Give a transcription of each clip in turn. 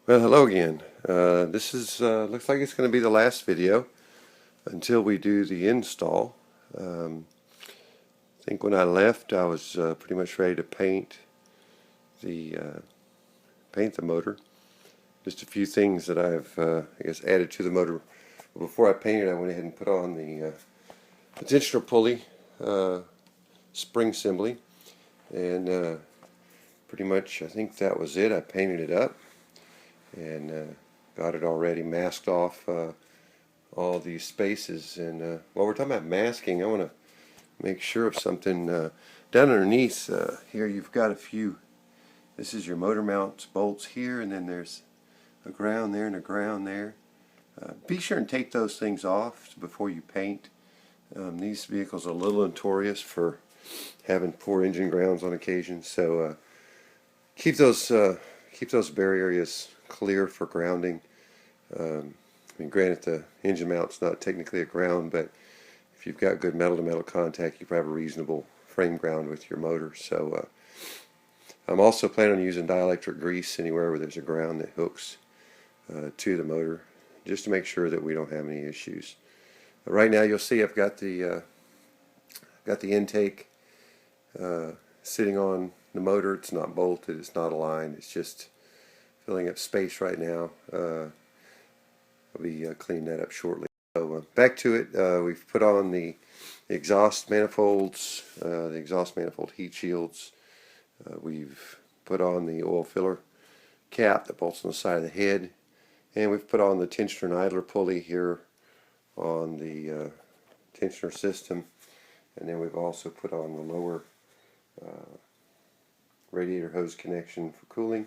Well, hello again. This is looks like it's going to be the last video until we do the install. I think when I left, I was pretty much ready to the paint the motor. Just a few things that I've I guess added to the motor. Before I painted, I went ahead and put on the tensioner pulley spring assembly, and pretty much I think that was it. I painted it up and got it already masked off all these spaces. And while we're talking about masking, I want to make sure of something. Down underneath here you've got a few. This is your motor mount bolts here, and then there's a ground there and a ground there. Be sure and take those things off before you paint. These vehicles are a little notorious for having poor engine grounds on occasion, so keep those bare areas clear for grounding. I mean, granted, the engine mount's not technically a ground, but if you've got good metal-to-metal contact, you probably have a reasonable frame ground with your motor. So I'm also planning on using dielectric grease anywhere where there's a ground that hooks to the motor, just to make sure that we don't have any issues. Right now, you'll see I've got the intake sitting on the motor. It's not bolted, it's not aligned, it's just filling up space right now. I'll be cleaning that up shortly. So back to it, we've put on the exhaust manifolds, the exhaust manifold heat shields. We've put on the oil filler cap that bolts on the side of the head, and we've put on the tensioner and idler pulley here on the tensioner system, and then we've also put on the lower radiator hose connection for cooling.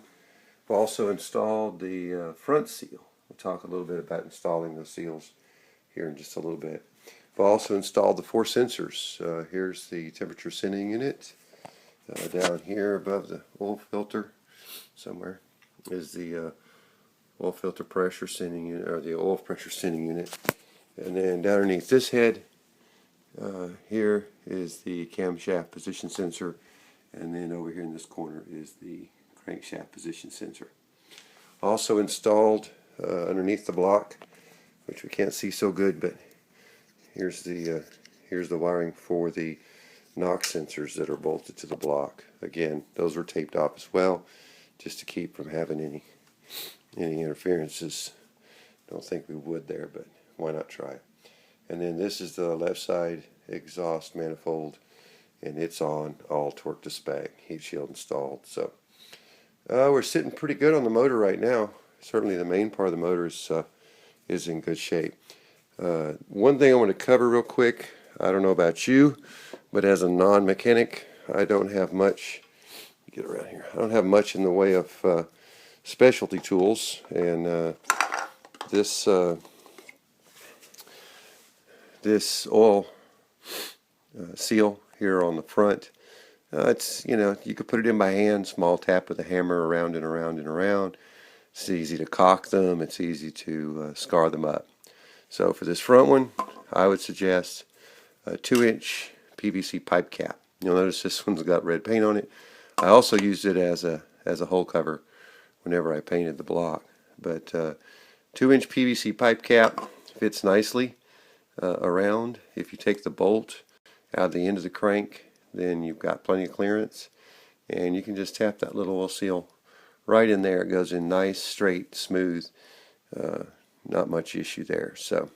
We've also installed the front seal. We'll talk a little bit about installing those seals here in just a little bit. We've also installed the 4 sensors. Here's the temperature sending unit. Down here above the oil filter somewhere is the oil filter pressure sending unit, or the oil pressure sending unit. And then down underneath this head here is the camshaft position sensor, and then over here in this corner is the crankshaft position sensor. Also installed underneath the block, which we can't see so good, but here's the wiring for the knock sensors that are bolted to the block. Again, those were taped off as well, just to keep from having any interferences. Don't think we would there, but why not try? And then this is the left side exhaust manifold, and it's on, all torque to spec, heat shield installed. So we're sitting pretty good on the motor right now. Certainly the main part of the motor is in good shape. One thing I want to cover real quick, I don't know about you, but as a non-mechanic, I don't have much, get around here, I don't have much in the way of specialty tools, and this oil seal here on the front, it's, you could put it in by hand, small tap with a hammer, around and around and around. It's easy to caulk them, it's easy to scar them up. So for this front one, I would suggest a 2-inch PVC pipe cap. You'll notice this one's got red paint on it. I also used it as a hole cover whenever I painted the block. But 2-inch PVC pipe cap fits nicely around. If you take the bolt out of the end of the crank, then you've got plenty of clearance, and you can just tap that little oil seal right in there. It goes in nice, straight, smooth. Not much issue there. So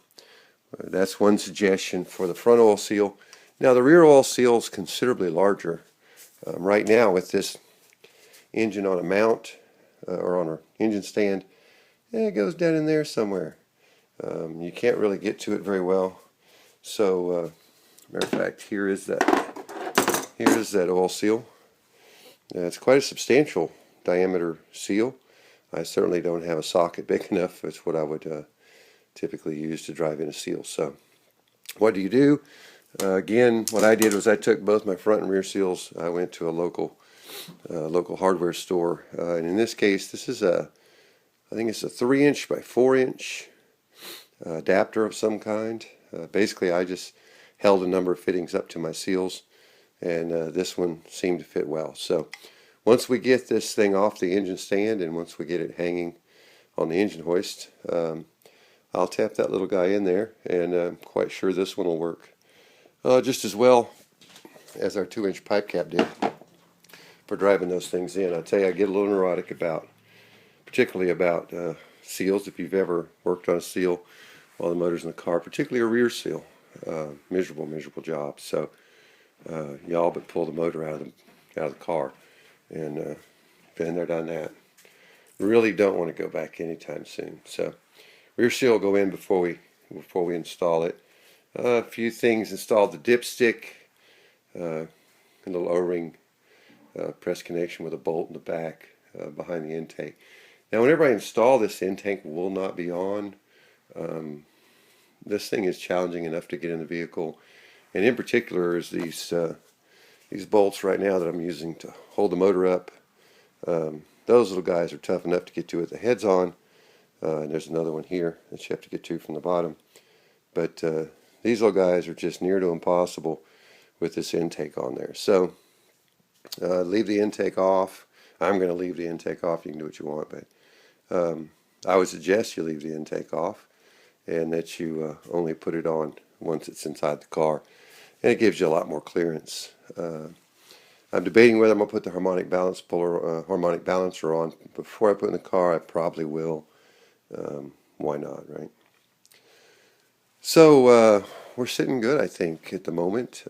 that's one suggestion for the front oil seal. Now the rear oil seal is considerably larger. Right now with this engine on a mount or on an engine stand, it goes down in there somewhere. You can't really get to it very well. So matter of fact, here is that oil seal. It's quite a substantial diameter seal. I certainly don't have a socket big enough. It's what I would typically use to drive in a seal. So what do? Again, what I did was I took both my front and rear seals. I went to a local hardware store, and in this case, this is I think it's a 3-inch by 4-inch adapter of some kind. Basically, I just held a number of fittings up to my seals, and this one seemed to fit well. So once we get this thing off the engine stand, and once we get it hanging on the engine hoist. I'll tap that little guy in there, and I'm quite sure this one will work just as well as our 2-inch pipe cap did for driving those things in. I tell you, I get a little neurotic particularly about seals. If you've ever worked on a seal while the motor's in the car, particularly a rear seal, miserable job. So y'all but pull the motor out of the car, and been there, done that. Really don't want to go back anytime soon. So rear seal will go in before we install it. A few things: installed the dipstick, a little O-ring press connection with a bolt in the back behind the intake. Now, whenever I install this, the intake will not be on. This thing is challenging enough to get in the vehicle, and in particular is these bolts right now that I'm using to hold the motor up. Those little guys are tough enough to get to with the heads on, and there's another one here that you have to get to from the bottom. But these little guys are just near to impossible with this intake on there. So leave the intake off. I'm going to leave the intake off. You can do what you want, but I would suggest you leave the intake off and that you only put it on once it's inside the car, and it gives you a lot more clearance. I'm debating whether I'm going to put the harmonic balancer on before I put it in the car. I probably will. Why not, right? So we're sitting good, I think, at the moment.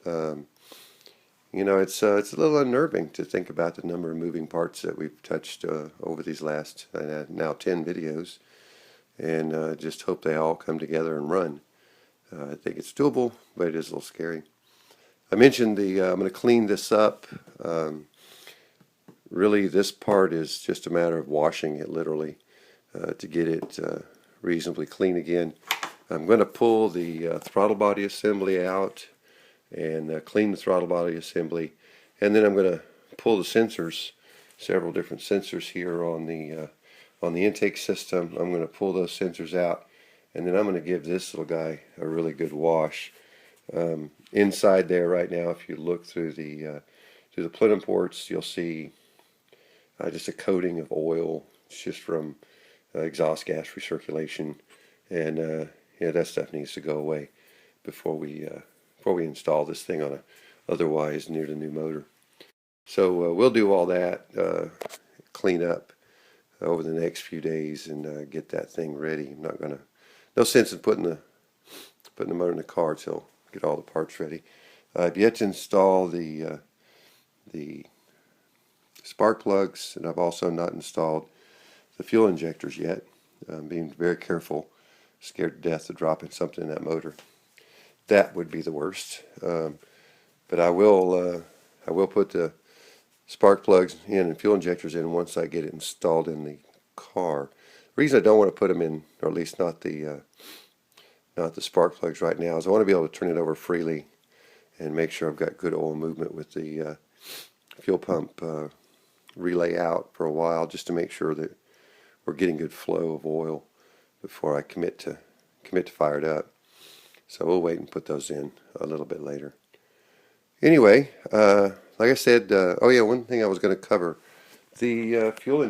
It's a little unnerving to think about the number of moving parts that we've touched over these last now 10 videos, and just hope they all come together and run. I think it's doable, but it is a little scary. I mentioned I'm going to clean this up. Really, this part is just a matter of washing it, literally, to get it reasonably clean again. I'm going to pull the throttle body assembly out and clean the throttle body assembly, and then I'm going to pull the sensors, several different sensors here on the intake system. I'm going to pull those sensors out, and then I'm going to give this little guy a really good wash. Inside there right now, if you look through the plenum ports, you'll see just a coating of oil. It's just from exhaust gas recirculation, and yeah, that stuff needs to go away before we install this thing on a otherwise near to new motor. So we'll do all that, clean up over the next few days, and get that thing ready. I'm not gonna, no sense in putting the motor in the car till get all the parts ready. I've yet to install the spark plugs, and I've also not installed the fuel injectors yet. I'm being very careful, scared to death of dropping something in that motor. That would be the worst. But I will put the spark plugs in and fuel injectors in once I get it installed in the car. The reason I don't want to put them in, or at least not the spark plugs right now, is I want to be able to turn it over freely and make sure I've got good oil movement with the fuel pump relay out for a while, just to make sure that we're getting good flow of oil before I commit to fire it up. So we'll wait and put those in a little bit later. Anyway, like I said, oh yeah, one thing I was going to cover, the fuel